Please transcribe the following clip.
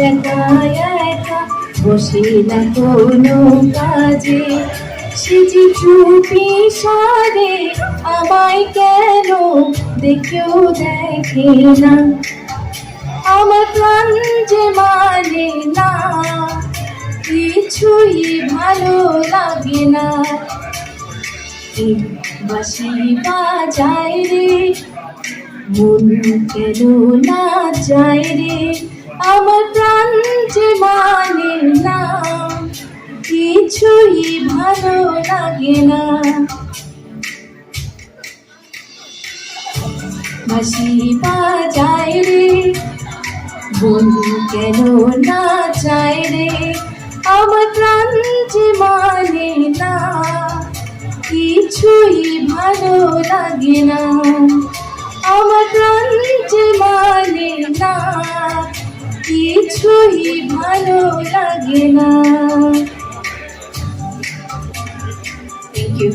একা একা বসে না কোনো কাজে, সে যে চুপি সারে আমায় কেন দেখেও দেখে না, আমার প্রাণ যে মানে না, কিছুই ভালো লাগে না। এই বাঁশি বাজায় রে, মন কেন না যায় রে, আমার প্রাণ যে মানে না, কিছুই ভালো লাগে না। বাঁশি বাজায় রে, মন কেন না যায় রে, আমার প্রাণ যে মানে না, কিছুই ভালো লাগে না, আমার প্রাণ যে মানে না, কিছুই ভালো লাগে না। Thank you.